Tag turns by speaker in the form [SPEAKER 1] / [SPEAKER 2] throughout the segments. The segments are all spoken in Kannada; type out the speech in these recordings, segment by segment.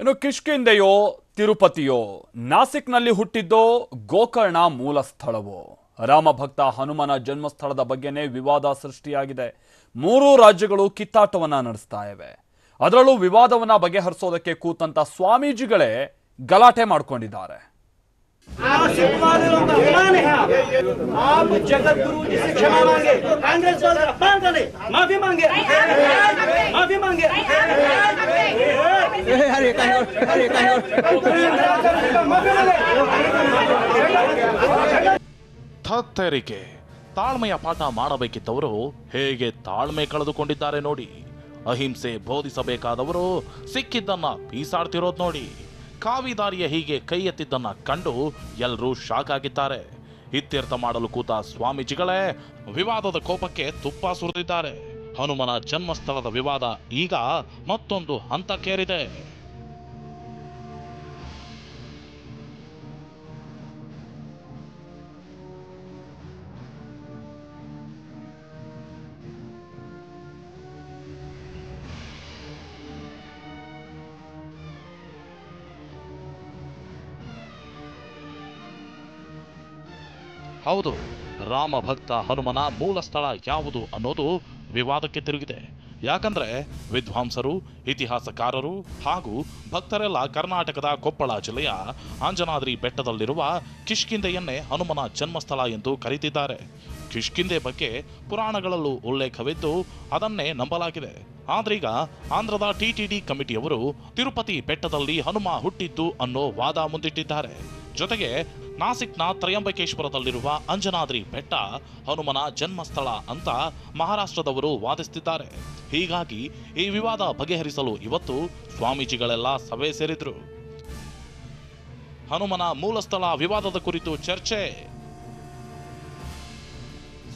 [SPEAKER 1] ಇನ್ನು ಕಿಷ್ಕಿಂಧೆಯೋ ತಿರುಪತಿಯೋ ನಾಸಿಕ್ನಲ್ಲಿ ಹುಟ್ಟಿದ್ದೋ ಗೋಕರ್ಣ ಮೂಲ ಸ್ಥಳವೋ ರಾಮಭಕ್ತ ಹನುಮನ ಜನ್ಮಸ್ಥಳದ ಬಗ್ಗೆನೇ ವಿವಾದ ಸೃಷ್ಟಿಯಾಗಿದೆ. ಮೂರು ರಾಜ್ಯಗಳು ಕಿತ್ತಾಟವನ್ನ ನಡೆಸ್ತಾ ಇವೆ. ಅದರಲ್ಲೂ ವಿವಾದವನ್ನ ಬಗೆಹರಿಸೋದಕ್ಕೆ ಕೂತಂತ ಸ್ವಾಮೀಜಿಗಳೇ ಗಲಾಟೆ ಮಾಡ್ಕೊಂಡಿದ್ದಾರೆ.
[SPEAKER 2] आप जगत गुरु जी से क्षमा मांगे, कांग्रेस वाले अपमान करे, माफी मांगे, माफी मांगे।
[SPEAKER 3] ಥತ್ತರಿಕೆ ತಾಳ್ಮೆಯ ಪಾಠ ಮಾಡಬೇಕಿದ್ದವರು ಹೇಗೆ ತಾಳ್ಮೆ ಕಳೆದುಕೊಂಡಿದ್ದಾರೆ ನೋಡಿ. ಅಹಿಂಸೆ ಬೋಧಿಸಬೇಕಾದವರು ಸಿಕ್ಕಿದ್ದನ್ನ ಬೀಸಾಡ್ತಿರೋದು ನೋಡಿ. ಕಾವಿದಾರಿಯ ಹೀಗೆ ಕೈ ಎತ್ತಿದ್ದನ್ನ ಕಂಡು ಎಲ್ಲರೂ ಶಾಕ್ ಆಗಿದ್ದಾರೆ. ಇತ್ಯರ್ಥ ಮಾಡಲು ಕೂತ ಸ್ವಾಮೀಜಿಗಳೇ ವಿವಾದದ ಕೋಪಕ್ಕೆ ತುಪ್ಪ ಸುರಿದಿದ್ದಾರೆ. ಹನುಮನ ಜನ್ಮಸ್ಥಳದ ವಿವಾದ ಈಗ ಮತ್ತೊಂದು ಹಂತಕ್ಕೇರಿದೆ. ಹೌದು, ರಾಮ ಭಕ್ತ ಹನುಮನ ಮೂಲ ಸ್ಥಳ ಯಾವುದು ಅನ್ನೋದು ವಿವಾದಕ್ಕೆ ತಿರುಗಿದೆ. ಯಾಕಂದ್ರೆ ವಿದ್ವಾಂಸರು, ಇತಿಹಾಸಕಾರರು ಹಾಗೂ ಭಕ್ತರೆಲ್ಲ ಕರ್ನಾಟಕದ ಕೊಪ್ಪಳ ಜಿಲ್ಲೆಯ ಅಂಜನಾದ್ರಿ ಬೆಟ್ಟದಲ್ಲಿರುವ ಕಿಷ್ಕಿಂಧೆಯನ್ನೇ ಹನುಮನ ಜನ್ಮಸ್ಥಳ ಎಂದು ಕರೀತಿದ್ದಾರೆ. ಕಿಷ್ಕಿಂಧೆ ಬಗ್ಗೆ ಪುರಾಣಗಳಲ್ಲೂ ಉಲ್ಲೇಖವಿದ್ದು ಅದನ್ನೇ ನಂಬಲಾಗಿದೆ. ಆದ್ರೀಗ ಆಂಧ್ರದ ಟಿಟಿಡಿ ಕಮಿಟಿಯವರು ತಿರುಪತಿ ಬೆಟ್ಟದಲ್ಲಿ ಹನುಮ ಹುಟ್ಟಿದ್ದು ಅನ್ನೋ ವಾದ ಮುಂದಿಟ್ಟಿದ್ದಾರೆ. ಜೊತೆಗೆ ನಾಸಿಕ್ನ ತ್ರಯಂಬಕೇಶ್ವರದಲ್ಲಿರುವ ಅಂಜನಾದ್ರಿ ಬೆಟ್ಟ ಹನುಮನ ಜನ್ಮಸ್ಥಳ ಅಂತ ಮಹಾರಾಷ್ಟ್ರದವರು ವಾದಿಸುತ್ತಿದ್ದಾರೆ. ಹೀಗಾಗಿ ಈ ವಿವಾದ ಬಗೆಹರಿಸಲು ಇವತ್ತು ಸ್ವಾಮೀಜಿಗಳೆಲ್ಲ ಸಭೆ ಸೇರಿದ್ರು. ಹನುಮನ ಮೂಲಸ್ಥಳ ವಿವಾದದ ಕುರಿತು ಚರ್ಚೆ.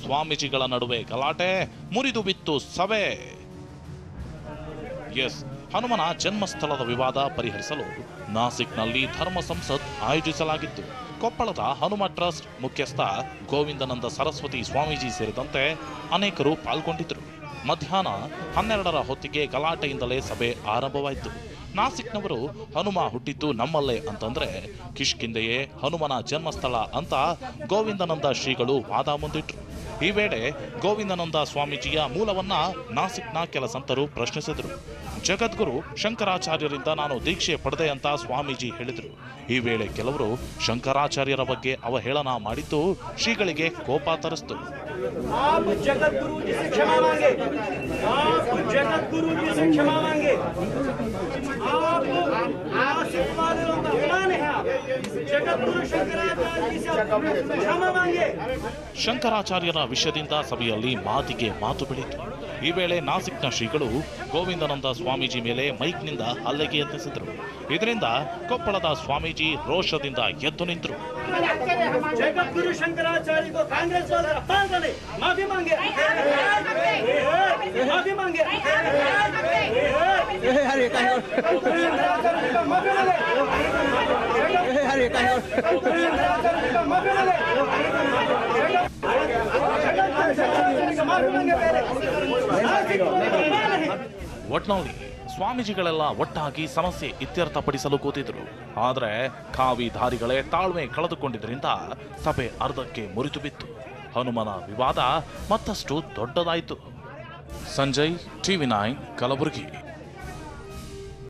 [SPEAKER 3] ಸ್ವಾಮೀಜಿಗಳ ನಡುವೆ ಗಲಾಟೆ, ಮುರಿದು ಬಿತ್ತು ಸಭೆ. ಹನುಮನ ಜನ್ಮಸ್ಥಳದ ವಿವಾದ ಪರಿಹರಿಸಲು ನಾಸಿಕ್ನಲ್ಲಿ ಧರ್ಮ ಸಂಸತ್ ಆಯೋಜಿಸಲಾಗಿತ್ತು. ಕೊಪ್ಪಳದ ಹನುಮ ಟ್ರಸ್ಟ್ ಮುಖ್ಯಸ್ಥ ಗೋವಿಂದನಂದ ಸರಸ್ವತಿ ಸ್ವಾಮೀಜಿ ಸೇರಿದಂತೆ ಅನೇಕರು ಪಾಲ್ಗೊಂಡಿದ್ದರು. ಮಧ್ಯಾಹ್ನ 12ರ ಹೊತ್ತಿಗೆ ಗಲಾಟೆಯಿಂದಲೇ ಸಭೆ ಆರಂಭವಾಯಿತು. ನಾಸಿಕ್ನವರು ಹನುಮ ಹುಟ್ಟಿದ್ದು ನಮ್ಮಲ್ಲೇ ಅಂತಂದ್ರೆ ಕಿಷ್ಕಿಂಧೆಯೇ ಹನುಮನ ಜನ್ಮಸ್ಥಳ ಅಂತ ಗೋವಿಂದನಂದ ಶ್ರೀಗಳು ವಾದ ಮುಂದಿಟ್ರು. ಈ ವೇಳೆ ಗೋವಿಂದನಂದ ಸ್ವಾಮೀಜಿಯ ಮೂಲವನ್ನ ನಾಸಿಕ್ನ ಕೆಲ ಸಂತರು ಪ್ರಶ್ನಿಸಿದರು. ಜಗದ್ಗುರು ಶಂಕರಾಚಾರ್ಯರಿಂದ ನಾನು ದೀಕ್ಷೆ ಪಡೆದೆ ಅಂತ ಸ್ವಾಮೀಜಿ ಹೇಳಿದರು. ಈ ವೇಳೆ ಕೆಲವರು ಶಂಕರಾಚಾರ್ಯರ ಬಗ್ಗೆ ಅವಹೇಳನ ಮಾಡಿದ್ದು ಶ್ರೀಗಳಿಗೆ ಕೋಪ ತರಿಸಿತು.
[SPEAKER 2] आप जगत गुरु जी से क्षमा मांगे, आप जगत गुरु जी से क्षमा मांगे, आप अपमान है, जगत गुरु शंकराचार्य जी से क्षमा मांगे।
[SPEAKER 3] ಶಂಕರಾಚಾರ್ಯರ ವಿಷಯದಿಂದ ಸಭೆಯಲ್ಲಿ ಮಾತಿಗೆ ಮಾತು ಬೆಳೀತು. ಈ ವೇಳೆ ನಾಸಿಕ್ನ ಶ್ರೀಗಳು ಗೋವಿಂದನಂದ ಸ್ವಾಮೀಜಿ ಮೇಲೆ ಮೈಕ್ನಿಂದ ಹಲ್ಲೆಗೆ ಯತ್ನಿಸಿದರು. ಇದರಿಂದ ಕೊಪ್ಪಳದ ಸ್ವಾಮೀಜಿ ರೋಷದಿಂದ ಎದ್ದು ನಿಂತರು.
[SPEAKER 2] जगत गुरु शंकराचार्य को कांग्रेस वाले अपमान करे, माफी मांगे, माफी मांगे।
[SPEAKER 3] ಒಟ್ನಲ್ಲಿ ಸ್ವಾಮೀಜಿಗಳೆಲ್ಲ ಒಟ್ಟಾಗಿ ಸಮಸ್ಯೆ ಇತ್ಯರ್ಥಪಡಿಸಲು ಕೂತಿದ್ರು. ಆದರೆ ಕಾವಿಧಾರಿಗಳೇ ತಾಳ್ಮೆ ಕಳೆದುಕೊಂಡಿದ್ದರಿಂದ ಸಭೆ ಅರ್ಧಕ್ಕೆ ಮುರಿದು ಬಿತ್ತು. ಹನುಮನ ವಿವಾದ ಮತ್ತಷ್ಟು ದೊಡ್ಡದಾಯಿತು. ಸಂಜಯ್, TV9, ಕಲಬುರಗಿ.